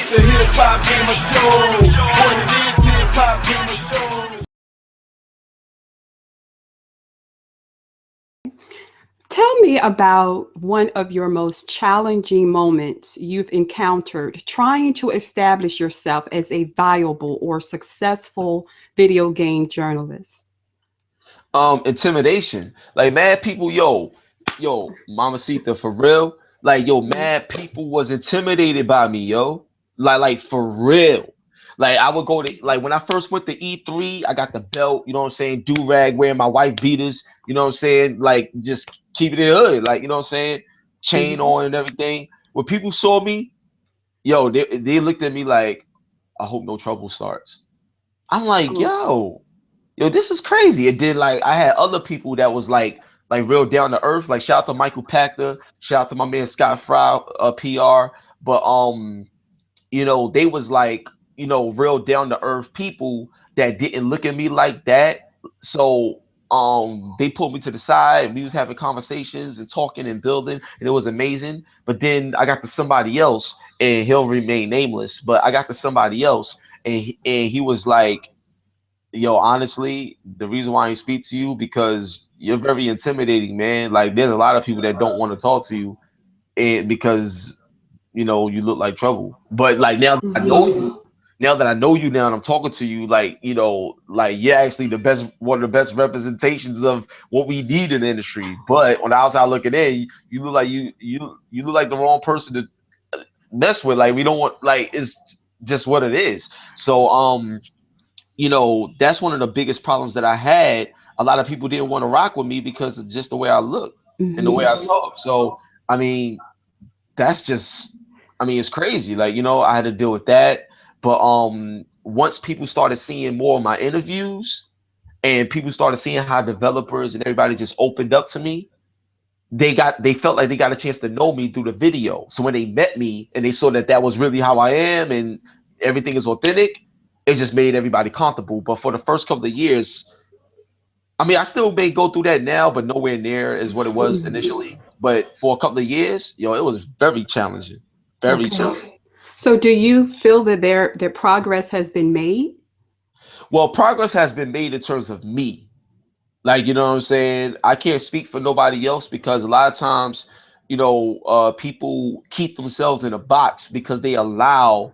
It's the Hip Hop Gamer Show. What it is, Hip Hop Gamer Show. Tell me about one of your most challenging moments you've encountered trying to establish yourself as a viable or successful video game journalist. Intimidation. Like mad people, yo, Mamacita, for real. Like, yo, mad people was intimidated by me, yo. Like for real. Like I would go to like when I first went to E3, I got the belt, you know what I'm saying, do rag, wearing my wife beaters, you know what I'm saying, like just keep it in the hood, like you know what I'm saying, chain Mhm. on and everything. When people saw me, yo, they looked at me like, I hope no trouble starts. I'm like, Oh, yo, this is crazy. And then like I had other people that was like real down to earth. Like shout out to Michael Pachter, shout out to my man Scott Fry, PR. But you know, they was like, you know, real down to earth people that didn't look at me like that. So they pulled me to the side and we was having conversations and talking and building and it was amazing. But then I got to somebody else and he'll remain nameless, but I got to somebody else and he was like, yo, honestly, the reason why I speak to you because you're very intimidating, man. Like there's a lot of people that don't want to talk to you and because you know you look like trouble. But like now that I know mhm. you, now and I'm talking to you, like you know, like you're actually the best, one of the best representations of what we need in the industry. But on the outside looking in, you look like you look like the wrong person to mess with. Like we don't want, like it's just what it is. So you know, that's one of the biggest problems that I had. A lot of people didn't want to rock with me because of just the way I look and the way I talk. So, I mean, that's just, I mean, it's crazy. Like, you know, I had to deal with that. But once people started seeing more of my interviews and people started seeing how developers and everybody just opened up to me, they felt like they got a chance to know me through the video. So when they met me and they saw that that was really how I am and everything is authentic, it just made everybody comfortable. But for the first couple of years, I mean, I still may go through that now, but nowhere near as what it was initially. But for a couple of years, yo, it was very challenging, very Okay. challenging. So do you feel that their progress has been made? Well, progress has been made in terms of me. Like, you know what I'm saying? I can't speak for nobody else because a lot of times, you know, people keep themselves in a box because they allow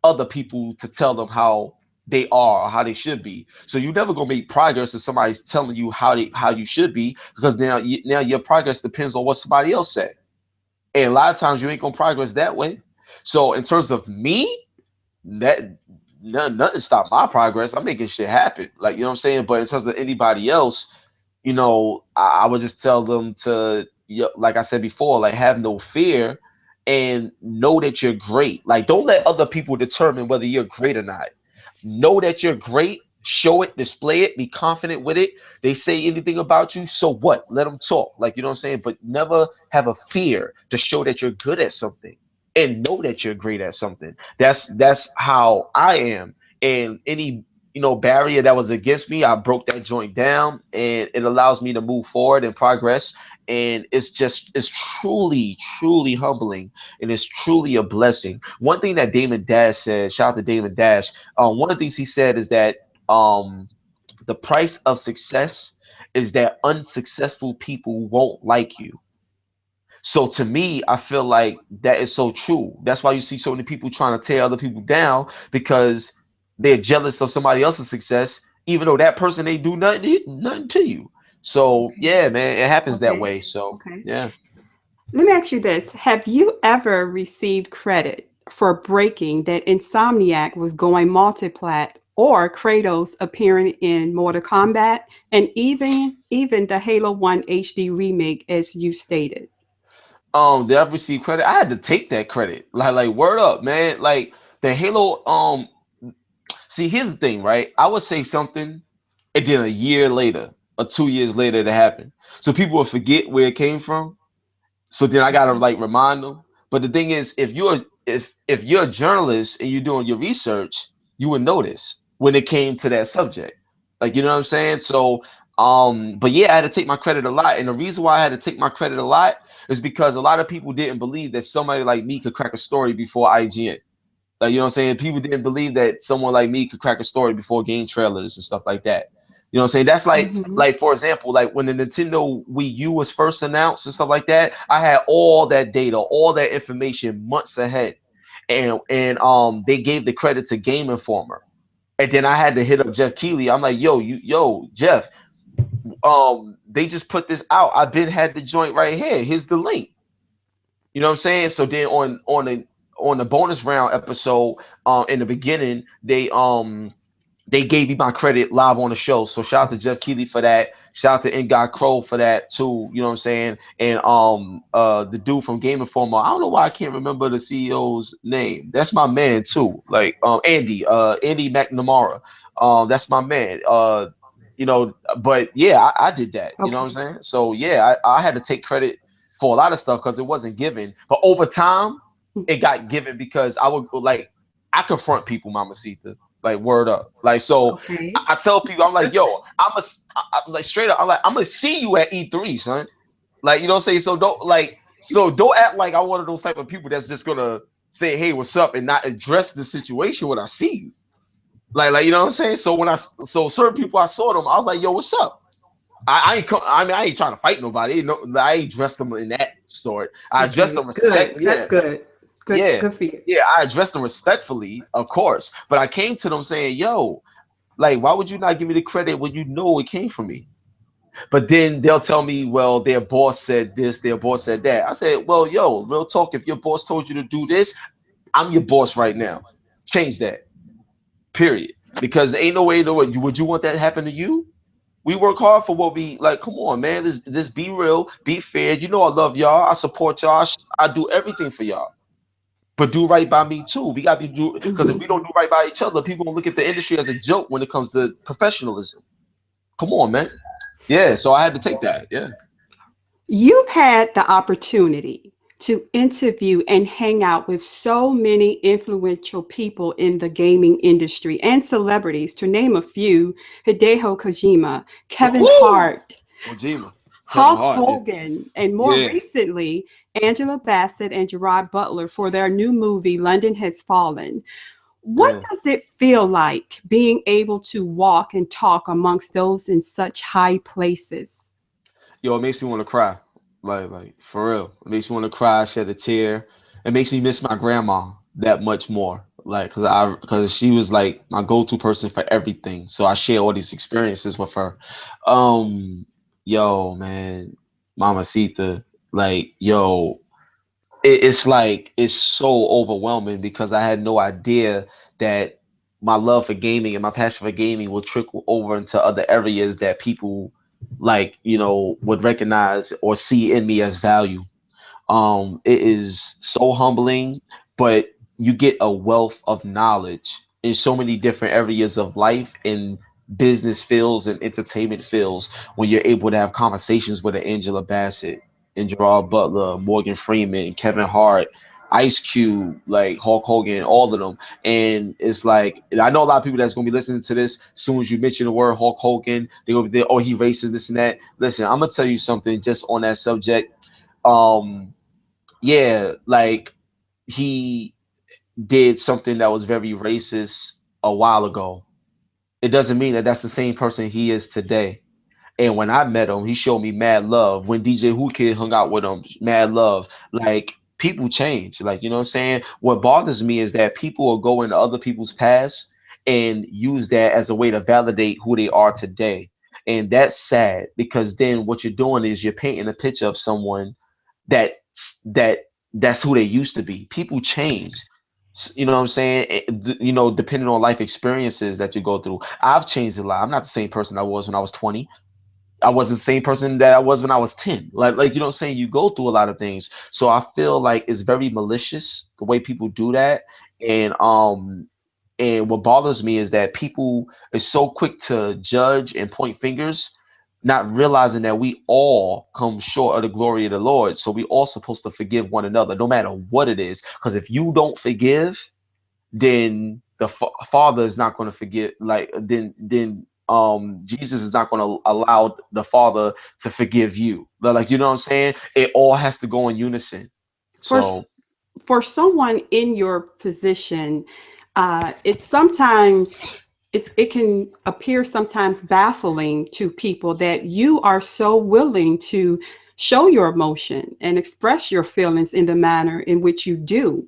other people to tell them how they are or how they should be. So you're never gonna make progress if somebody's telling you how you should be because now your progress depends on what somebody else said. And a lot of times you ain't gonna progress that way. So in terms of me, that nothing stopped my progress. I'm making shit happen. Like you know what I'm saying? But in terms of anybody else, you know, I would just tell them to, like I said before, like have no fear and know that you're great. Like don't let other people determine whether you're great or not. Know that you're great. Show it, display it, be confident with it. They say anything about you, so what? Let them talk. Like you know what I'm saying? But never have a fear to show that you're good at something and know that you're great at something. That's how I am. And any barrier that was against me, I broke that joint down, and it allows me to move forward and progress. And it's truly humbling, and it's truly a blessing. One thing that Damon Dash said, shout out to Damon Dash. One of the things he said is that um, the price of success is that unsuccessful people won't like you. So to me, I feel like that is so true. That's why you see so many people trying to tear other people down because they're jealous of somebody else's success, even though that person ain't do nothing to you. So Okay. yeah, man, it happens that Okay. way. So Okay. yeah. Let me ask you this. Have you ever received credit for breaking that Insomniac was going multiplat or Kratos appearing in Mortal Kombat and even the Halo 1 HD remake as you stated? Did I receive credit? I had to take that credit. Like word up, man. Like the Halo, see, here's the thing, right? I would say something, and then a year later or 2 years later it happened. So people will forget where it came from. So then I gotta like remind them. But the thing is, if you're a journalist and you're doing your research, you would notice when it came to that subject. Like you know what I'm saying? So but yeah, I had to take my credit a lot. And the reason why I had to take my credit a lot is because a lot of people didn't believe that somebody like me could crack a story before IGN. Like, you know what I'm saying? People didn't believe that someone like me could crack a story before game trailers and stuff like that. You know what I'm saying? That's Mhm. like for example, like when the Nintendo Wii U was first announced and stuff like that, I had all that data, all that information months ahead. And they gave the credit to Game Informer. And then I had to hit up Jeff Keighley. I'm like, yo, Jeff, they just put this out. I've been had the joint right here. Here's the link. You know what I'm saying? So then on the bonus round episode, in the beginning, they gave me my credit live on the show. So shout out to Jeff Keighley for that. Shout out to N. Crow for that too. You know what I'm saying? And the dude from Game Informer. I don't know why I can't remember the CEO's name. That's my man too. Like Andy McNamara. That's my man. But yeah, I did that. You know what I'm Okay. saying? So yeah, I had to take credit for a lot of stuff because it wasn't given. But over time, it got given because I would like I confront people, Mama Sita. Like word up. Like so Okay. I tell people, I'm like, yo, like straight up, I'm like, I'm gonna see you at E3, son. Like, you know what I'm saying? So don't act like I'm one of those type of people that's just gonna say, hey, what's up, and not address the situation when I see you. Like you know what I'm saying? So so certain people I saw them, I was like, yo, what's up? I ain't trying to fight nobody. I ain't dressed them in that sort. I addressed them Okay. Good. That's yeah, good. Good. yeah, Good for you. yeah. I addressed them respectfully, of course. But I came to them saying, yo, like, why would you not give me the credit when you know it came from me? But then they'll tell me, well, their boss said this, their boss said that. I said, well, yo, real talk. If your boss told you to do this, I'm your boss right now. Change that. Period. Because ain't no way to would you want that to happen to you? We work hard for what we like. Come on, man. This be real, be fair. You know I love y'all. I support y'all. I do everything for y'all. But do right by me too. We got to do because if we Mhm. don't do right by each other, people gonna look at the industry as a joke when it comes to professionalism. Come on, man. Yeah, so I had to take that. Yeah. You've had the opportunity to interview and hang out with so many influential people in the gaming industry and celebrities, to name a few: Hideo Kojima, Kevin Woo! Hart, Ojima. Kevin Hulk Hart. Yeah. Hogan, and more Yeah. recently, Angela Bassett and Gerard Butler for their new movie, London Has Fallen. What Yeah. does it feel like being able to walk and talk amongst those in such high places? Yo, it makes me want to cry. Like for real. It makes me want to cry, shed a tear. It makes me miss my grandma that much more. Like, cause she was like my go-to person for everything. So I share all these experiences with her. Um, yo, man, Mama Sita, like, yo, it's like it's so overwhelming because I had no idea that my love for gaming and my passion for gaming will trickle over into other areas that people like, would recognize or see in me as value. It is so humbling, but you get a wealth of knowledge in so many different areas of life, in business fields and entertainment fields, when you're able to have conversations with an Angela Bassett and Gerard Butler, Morgan Freeman, Kevin Hart, Ice Cube, like Hulk Hogan, all of them. And it's like, and I know a lot of people that's gonna be listening to this. As soon as you mention the word Hulk Hogan, they're gonna be there, oh, he racist, this and that. Listen, I'm gonna tell you something just on that subject. Um, yeah, like he did something that was very racist a while ago. It doesn't mean that that's the same person he is today. And when I met him, he showed me mad love. When DJ Who Kid hung out with him, mad love. Like people change. Like, you know what I'm saying? What bothers me is that people will go into other people's past and use that as a way to validate who they are today. And that's sad because then what you're doing is you're painting a picture of someone that that's who they used to be. People change. You know what I'm saying? Depending on life experiences that you go through. I've changed a lot. I'm not the same person I was when I was 20. I wasn't the same person that I was when I was 10. Like you know what I'm saying? You go through a lot of things. So I feel like it's very malicious the way people do that. And what bothers me is that people are so quick to judge and point fingers, not realizing that we all come short of the glory of the Lord. So we all supposed to forgive one another, no matter what it is. Because if you don't forgive, then the Father is not going to forgive. Like then Jesus is not going to allow the Father to forgive you. Like, you know what I'm saying? It all has to go in unison. For So for someone in your position, it's sometimes it can appear sometimes baffling to people that you are so willing to show your emotion and express your feelings in the manner in which you do.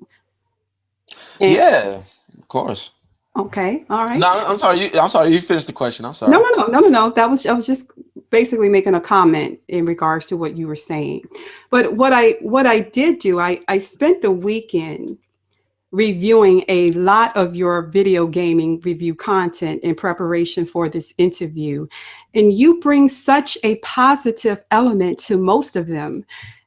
And Yeah, of course. okay, all right. No, I'm sorry. I'm sorry. You finished the question. I'm No, sorry. no, no, no, no, no. That was I was just basically making a comment in regards to what you were saying. But what I did do, I spent the weekend reviewing a lot of your video gaming review content in preparation for this interview. And you bring such a positive element to most of them.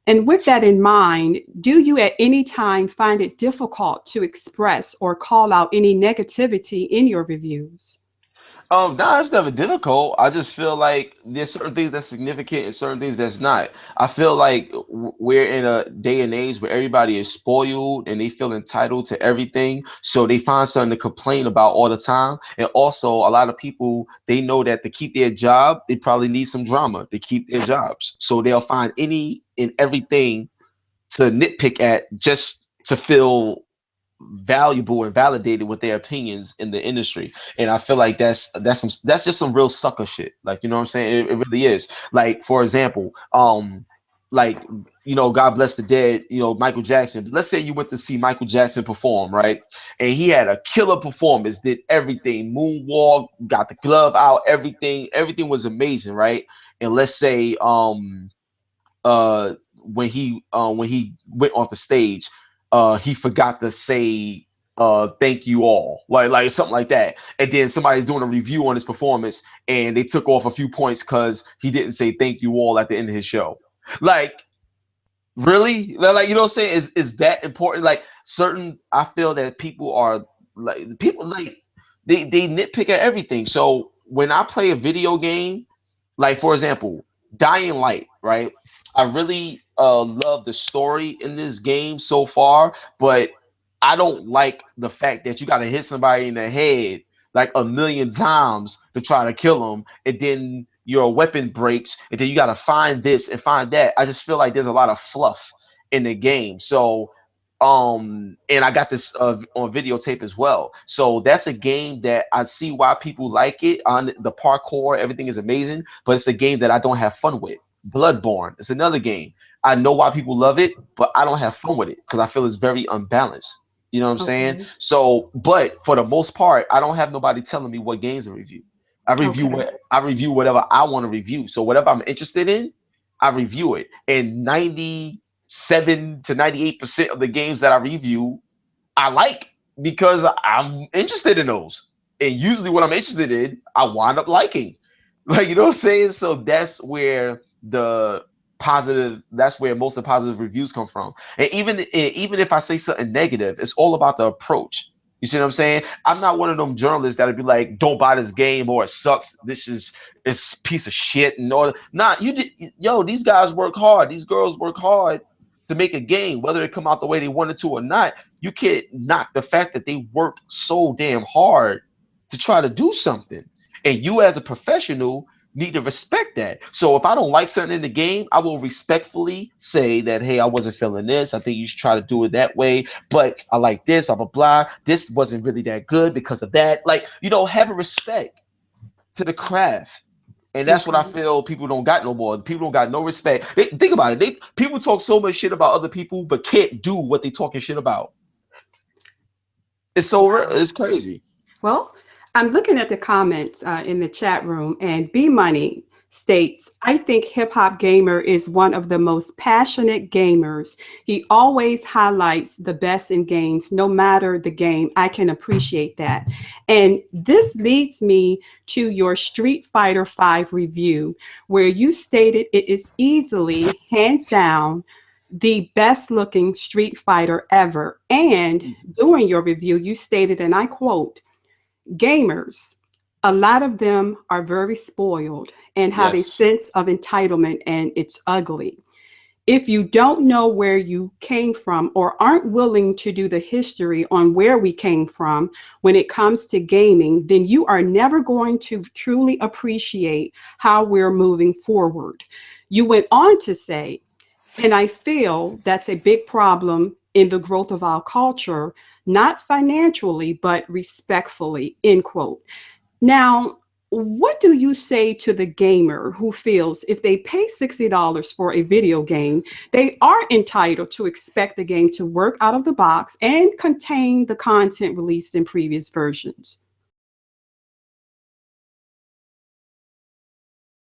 And with that in mind, do you at any time find it difficult to express or call out any negativity in your reviews? No, it's never difficult. I just feel like there's certain things that's significant and certain things that's not. I feel like we're in a day and age where everybody is spoiled and they feel entitled to everything, so they find something to complain about all the time. And also, a lot of people, they know that to keep their job, they probably need some drama to keep their jobs, so they'll find any and everything to nitpick at just to feel valuable and validated with their opinions in the industry. And I feel like that's just some real sucker shit. Like, you know what I'm saying? It really is. Like, for example, like, God bless the dead, Michael Jackson. Let's say you went to see Michael Jackson perform, right? And he had a killer performance, did everything, moonwalk, got the glove out, everything was amazing, right? And let's say uh when he went off the stage, he forgot to say thank you all, like something like that, and then somebody's doing a review on his performance and they took off a few points because he didn't say thank you all at the end of his show. Like, really? Like, you know what I'm saying? Is that important? Like, certain, I feel that people like they nitpick at everything. So when I play a video game, like, for example, Dying Light, right? I really love the story in this game so far, but I don't like the fact that you got to hit somebody in the head like a million times to try to kill them, and then your weapon breaks, and then you got to find this and find that. I just feel like there's a lot of fluff in the game. So and I got this on videotape as well. So that's a game that I see why people like it. On the parkour, everything is amazing, but it's a game that I don't have fun with. Bloodborne, it's another game. I know why people love it, but I don't have fun with it because I feel it's very unbalanced. You know what I'm saying? Okay. So, but for the most part, I don't have nobody telling me what games to review. Okay. I review whatever I want to review. So whatever I'm interested in, I review it. And 97 to 98% of the games that I review, I like because I'm interested in those. And usually what I'm interested in, I wind up liking. Like, you know what I'm saying? So that's where most of the positive reviews come from. And even if I say something negative, it's all about the approach. You see what I'm saying? I'm not one of them journalists that'd be like, "Don't buy this game," or "It sucks. It's piece of shit." And all. Nah, yo, these guys work hard. These girls work hard to make a game, whether it come out the way they wanted to or not. You can't knock the fact that they worked so damn hard to try to do something. And you, as a professional, need to respect that. So if I don't like something in the game, I will respectfully say that, hey, I wasn't feeling this. I think you should try to do it that way. But I like this, blah, blah, blah. This wasn't really that good because of that. Like, have a respect to the craft. And that's what I Okay. feel people don't got no more. People don't got no respect. Think about it. People talk so much shit about other people, but can't do what they talking shit about. Wow. It's crazy. Well, I'm looking at the comments in the chat room, and B Money states, I think Hip Hop Gamer is one of the most passionate gamers. He always highlights the best in games, no matter the game. I can appreciate that. And this leads me to your Street Fighter V review, where you stated it is easily, hands down, the best looking Street Fighter ever. And during your review, you stated, and I quote, gamers, a lot of them are very spoiled and have a Yes. sense of entitlement, and it's ugly. If you don't know where you came from or aren't willing to do the history on where we came from when it comes to gaming, then you are never going to truly appreciate how we're moving forward. You went on to say, and I feel that's a big problem in the growth of our culture, not financially, but respectfully, end quote. Now, what do you say to the gamer who feels if they pay $60 for a video game, they are entitled to expect the game to work out of the box and contain the content released in previous versions?